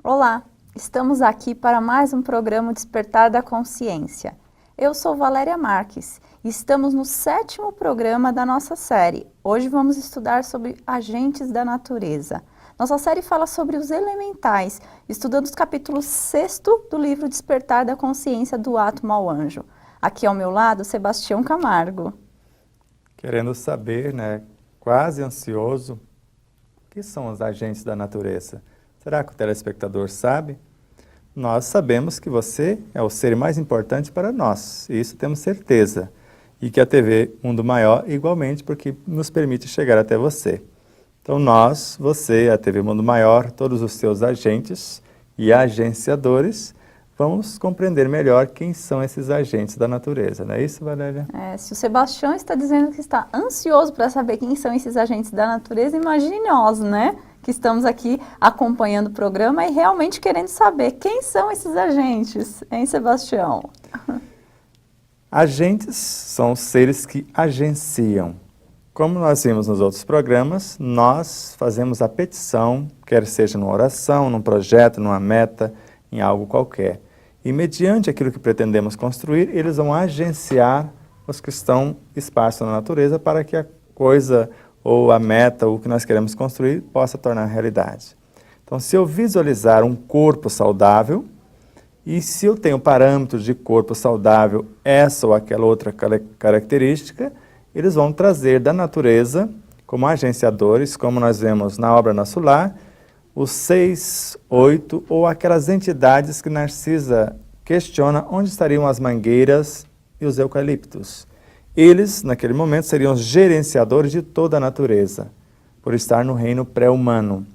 Olá, estamos aqui para mais um programa Despertar da Consciência. Eu sou Valéria Marques e estamos no 7º programa da nossa série. Hoje vamos estudar sobre agentes da natureza. Nossa série fala sobre os elementais, estudando os capítulos 6º do livro Despertar da Consciência do Átomo ao Anjo. Aqui ao meu lado, Sebastião Camargo. Querendo saber, quase ansioso, o que são os agentes da natureza? Será que o telespectador sabe? Nós sabemos que você é o ser mais importante para nós, e isso temos certeza. E que a TV Mundo Maior, igualmente, porque nos permite chegar até você. Então nós, você, a TV Mundo Maior, todos os seus agentes e agenciadores, vamos compreender melhor quem são esses agentes da natureza. Não é isso, Valéria? Se o Sebastião está dizendo que está ansioso para saber quem são esses agentes da natureza, imagine nós, que estamos aqui acompanhando o programa e realmente querendo saber quem são esses agentes, hein, Sebastião? Agentes são seres que agenciam. Como nós vimos nos outros programas, nós fazemos a petição, quer seja numa oração, num projeto, numa meta, em algo qualquer. E mediante aquilo que pretendemos construir, eles vão agenciar os que estão esparsos na natureza para que a coisa ou a meta, ou o que nós queremos construir, possa tornar realidade. Então, se eu visualizar um corpo saudável, e se eu tenho parâmetros de corpo saudável, essa ou aquela outra característica, eles vão trazer da natureza, como agenciadores, como nós vemos na obra Nosso Lar, os 6, 8, ou aquelas entidades que Narcisa questiona onde estariam as mangueiras e os eucaliptos. Eles, naquele momento, seriam os gerenciadores de toda a natureza, por estar no reino pré-humano.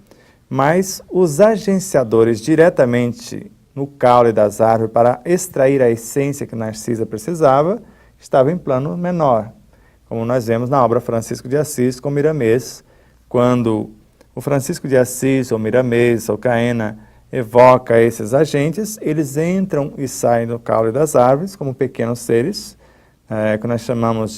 Mas os agenciadores diretamente no caule das árvores para extrair a essência que Narcisa precisava, estavam em plano menor. Como nós vemos na obra Francisco de Assis com Miramês, quando o Francisco de Assis, ou Miramês, ou Caena, evoca esses agentes, eles entram e saem do caule das árvores como pequenos seres, que nós chamamos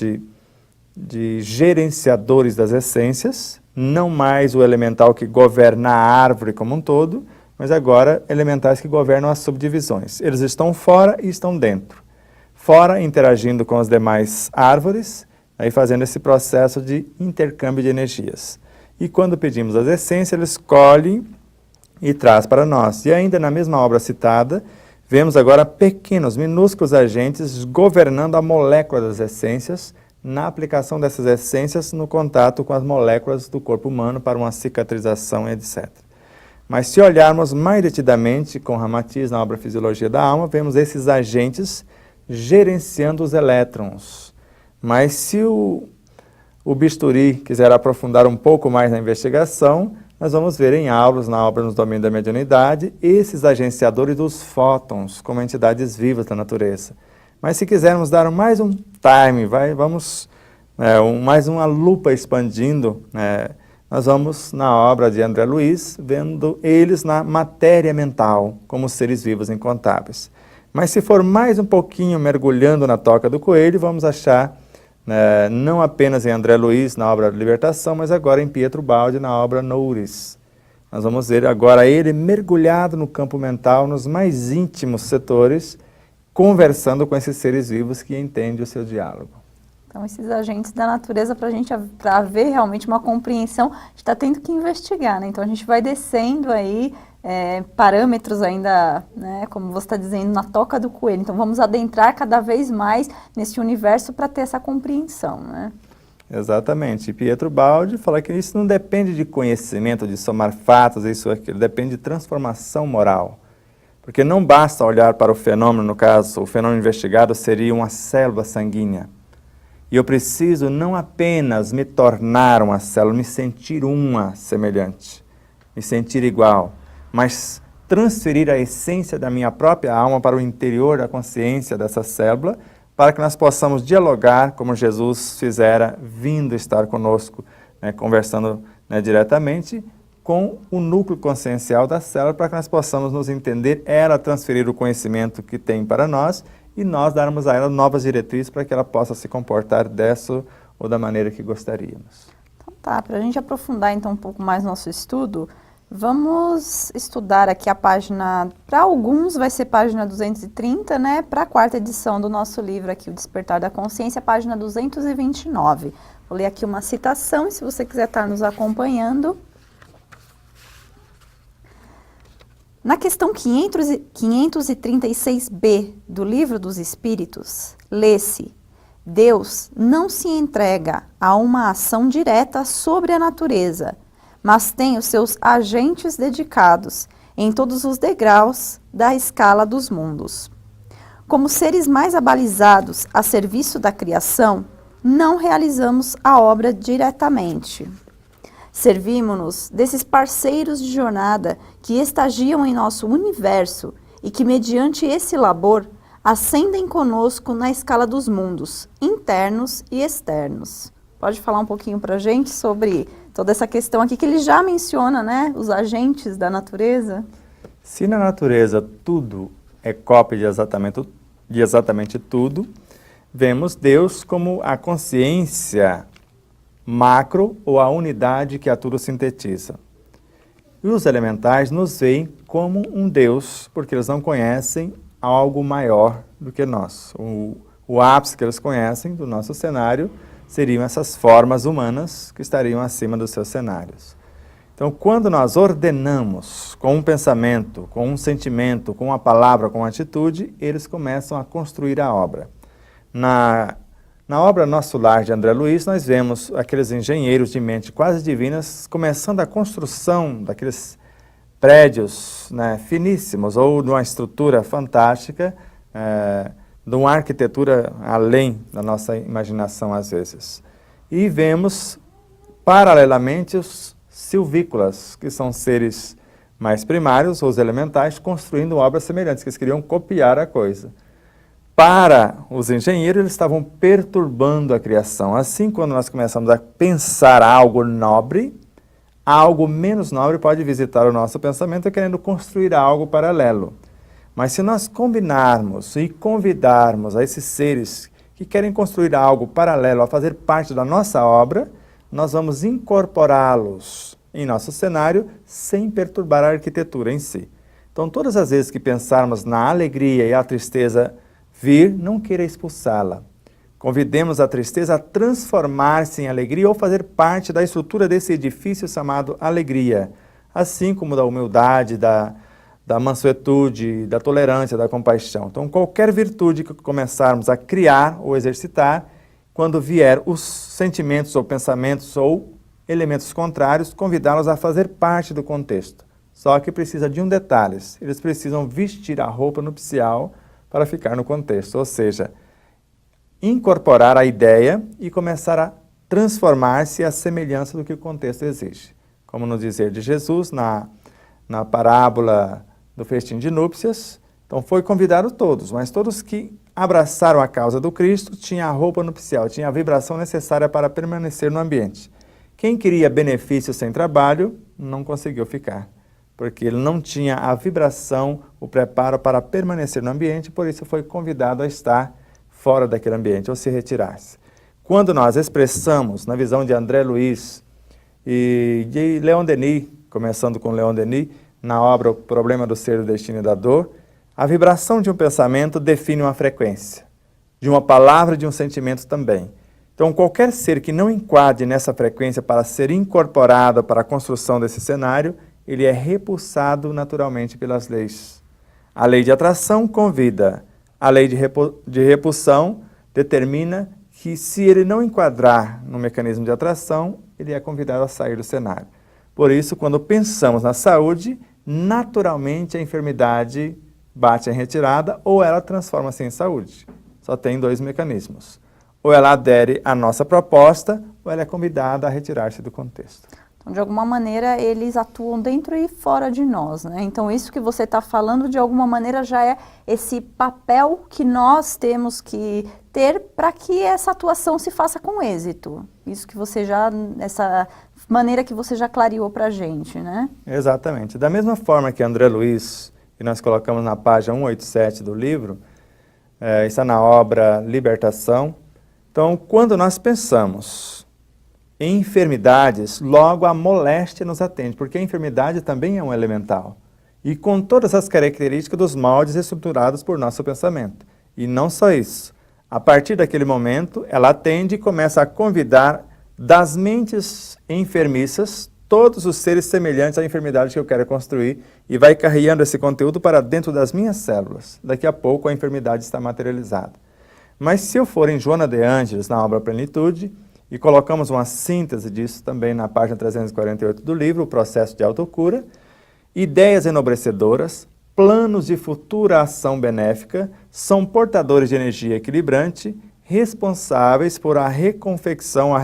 de gerenciadores das essências, não mais o elemental que governa a árvore como um todo, mas agora elementais que governam as subdivisões. Eles estão fora e estão dentro. Fora, interagindo com as demais árvores, aí fazendo esse processo de intercâmbio de energias. E quando pedimos as essências, eles colhem e traz para nós. E ainda na mesma obra citada, vemos agora pequenos, minúsculos agentes governando a molécula das essências, na aplicação dessas essências no contato com as moléculas do corpo humano para uma cicatrização, etc. Mas se olharmos mais detidamente com Ramatiz na obra Fisiologia da Alma, vemos esses agentes gerenciando os elétrons. Mas se o bisturi quiser aprofundar um pouco mais na investigação, nós vamos ver em aulas, na obra Nos Domínios da Mediunidade, esses agenciadores dos fótons, como entidades vivas da natureza. Mas se quisermos dar mais um time, vamos mais uma lupa expandindo, nós vamos na obra de André Luiz, vendo eles na matéria mental, como seres vivos incontáveis. Mas se for mais um pouquinho mergulhando na toca do coelho, vamos achar não apenas em André Luiz, na obra Libertação, mas agora em Pietro Baldi, na obra Nouris. Nós vamos ver agora ele mergulhado no campo mental, nos mais íntimos setores, conversando com esses seres vivos que entendem o seu diálogo. Então, esses agentes da natureza, para haver realmente uma compreensão, a gente está tendo que investigar, Então, a gente vai descendo aí, parâmetros ainda, como você está dizendo, na toca do coelho. Então, vamos adentrar cada vez mais nesse universo para ter essa compreensão, Exatamente. E Pietro Baldi fala que isso não depende de conhecimento, de somar fatos, isso ou aquilo, depende de transformação moral. Porque não basta olhar para o fenômeno, no caso, o fenômeno investigado seria uma célula sanguínea. E eu preciso não apenas me tornar uma célula, me sentir uma semelhante, me sentir igual, mas transferir a essência da minha própria alma para o interior da consciência dessa célula, para que nós possamos dialogar como Jesus fizera, vindo estar conosco, conversando diretamente, com o núcleo consciencial da célula para que nós possamos nos entender, ela transferir o conhecimento que tem para nós e nós darmos a ela novas diretrizes para que ela possa se comportar dessa ou da maneira que gostaríamos. Então tá, para a gente aprofundar então um pouco mais nosso estudo, vamos estudar aqui a página, para alguns vai ser página 230, né? Para a quarta edição do nosso livro aqui, O Despertar da Consciência, página 229. Vou ler aqui uma citação e se você quiser estar nos acompanhando. Na questão 536b do Livro dos Espíritos, lê-se: Deus não se entrega a uma ação direta sobre a natureza, mas tem os seus agentes dedicados em todos os degraus da escala dos mundos. Como seres mais abalizados a serviço da criação, não realizamos a obra diretamente. Servimos-nos desses parceiros de jornada que estagiam em nosso universo e que, mediante esse labor, ascendem conosco na escala dos mundos, internos e externos. Pode falar um pouquinho para a gente sobre toda essa questão aqui que ele já menciona, né? Os agentes da natureza. Se na natureza tudo é cópia de exatamente tudo, vemos Deus como a consciência macro ou a unidade que a tudo sintetiza. E os elementais nos veem como um Deus, porque eles não conhecem algo maior do que nós. O ápice que eles conhecem do nosso cenário seriam essas formas humanas que estariam acima dos seus cenários. Então, quando nós ordenamos com um pensamento, com um sentimento, com uma palavra, com uma atitude, eles começam a construir a obra. Na obra Nosso Lar, de André Luiz, nós vemos aqueles engenheiros de mente quase divinas começando a construção daqueles prédios, né, finíssimos, ou de uma estrutura fantástica, de uma arquitetura além da nossa imaginação às vezes. E vemos, paralelamente, os silvícolas, que são seres mais primários, ou os elementais, construindo obras semelhantes, que eles queriam copiar a coisa. Para os engenheiros, eles estavam perturbando a criação. Assim, quando nós começamos a pensar algo nobre, algo menos nobre pode visitar o nosso pensamento querendo construir algo paralelo. Mas se nós combinarmos e convidarmos a esses seres que querem construir algo paralelo a fazer parte da nossa obra, nós vamos incorporá-los em nosso cenário sem perturbar a arquitetura em si. Então, todas as vezes que pensarmos na alegria e a tristeza vir, não queira expulsá-la. Convidemos a tristeza a transformar-se em alegria ou fazer parte da estrutura desse edifício chamado alegria, assim como da humildade, da mansuetude, da tolerância, da compaixão. Então, qualquer virtude que começarmos a criar ou exercitar, quando vier os sentimentos ou pensamentos ou elementos contrários, convidá-los a fazer parte do contexto. Só que precisa de um detalhe, eles precisam vestir a roupa nupcial para ficar no contexto, ou seja, incorporar a ideia e começar a transformar-se à semelhança do que o contexto exige. Como no dizer de Jesus, na parábola do festim de núpcias, então foi convidado todos, mas todos que abraçaram a causa do Cristo tinham a roupa nupcial, tinham a vibração necessária para permanecer no ambiente. Quem queria benefício sem trabalho, não conseguiu ficar, porque ele não tinha a vibração, o preparo para permanecer no ambiente, por isso foi convidado a estar fora daquele ambiente, ou se retirar-se. Quando nós expressamos, na visão de André Luiz e de Leon Denis, começando com Leon Denis, na obra O Problema do Ser, do Destino e da Dor, a vibração de um pensamento define uma frequência, de uma palavra e de um sentimento também. Então, qualquer ser que não enquadre nessa frequência para ser incorporado para a construção desse cenário, ele é repulsado naturalmente pelas leis. A lei de atração convida, a lei de repulsão determina que se ele não enquadrar no mecanismo de atração, ele é convidado a sair do cenário. Por isso, quando pensamos na saúde, naturalmente a enfermidade bate em retirada ou ela transforma-se em saúde. Só tem dois mecanismos. Ou ela adere à nossa proposta, ou ela é convidada a retirar-se do contexto. Então, de alguma maneira, eles atuam dentro e fora de nós, né? Então, isso que você está falando, de alguma maneira, já é esse papel que nós temos que ter para que essa atuação se faça com êxito. Isso que você já, maneira que você já clareou para a gente, né? Exatamente. Da mesma forma que André Luiz, que nós colocamos na página 187 do livro, está na obra Libertação. Então, quando nós pensamos em enfermidades, logo a moléstia nos atende, porque a enfermidade também é um elemental. E com todas as características dos moldes estruturados por nosso pensamento. E não só isso. A partir daquele momento, ela atende e começa a convidar das mentes enfermiças todos os seres semelhantes à enfermidade que eu quero construir e vai carregando esse conteúdo para dentro das minhas células. Daqui a pouco a enfermidade está materializada. Mas se eu for em Joana de Ângeles, na obra Plenitude, e colocamos uma síntese disso também na página 348 do livro, O Processo de Autocura, ideias enobrecedoras, planos de futura ação benéfica, são portadores de energia equilibrante, responsáveis por a reconfecção, a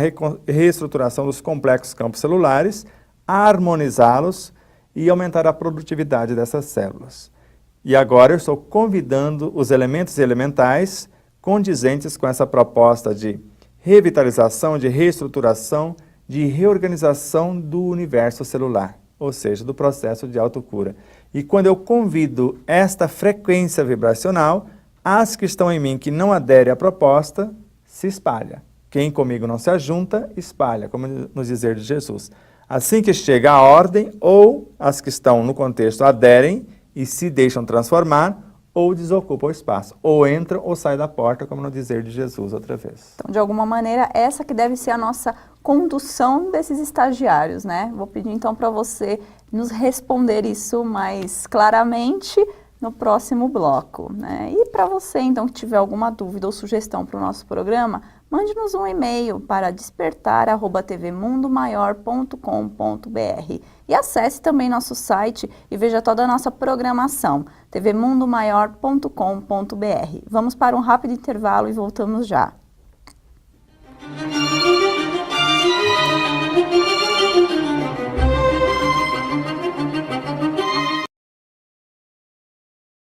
reestruturação dos complexos campos celulares, harmonizá-los e aumentar a produtividade dessas células. E agora eu estou convidando os elementos elementais condizentes com essa proposta de revitalização, de reestruturação, de reorganização do universo celular, ou seja, do processo de autocura. E quando eu convido esta frequência vibracional, as que estão em mim que não aderem à proposta, se espalha. Quem comigo não se ajunta, espalha, como nos dizer de Jesus. Assim que chega a ordem, ou as que estão no contexto aderem e se deixam transformar, ou desocupam o espaço, ou entram ou saem da porta, como no dizer de Jesus outra vez. Então, de alguma maneira, essa que deve ser a nossa condução desses estagiários, né? Vou pedir então para você nos responder isso mais claramente no próximo bloco, né? E para você, então, que tiver alguma dúvida ou sugestão para o nosso programa, mande-nos um e-mail para despertar@tvmundomaior.com.br e acesse também nosso site e veja toda a nossa programação, tvmundomaior.com.br. Vamos para um rápido intervalo e voltamos já.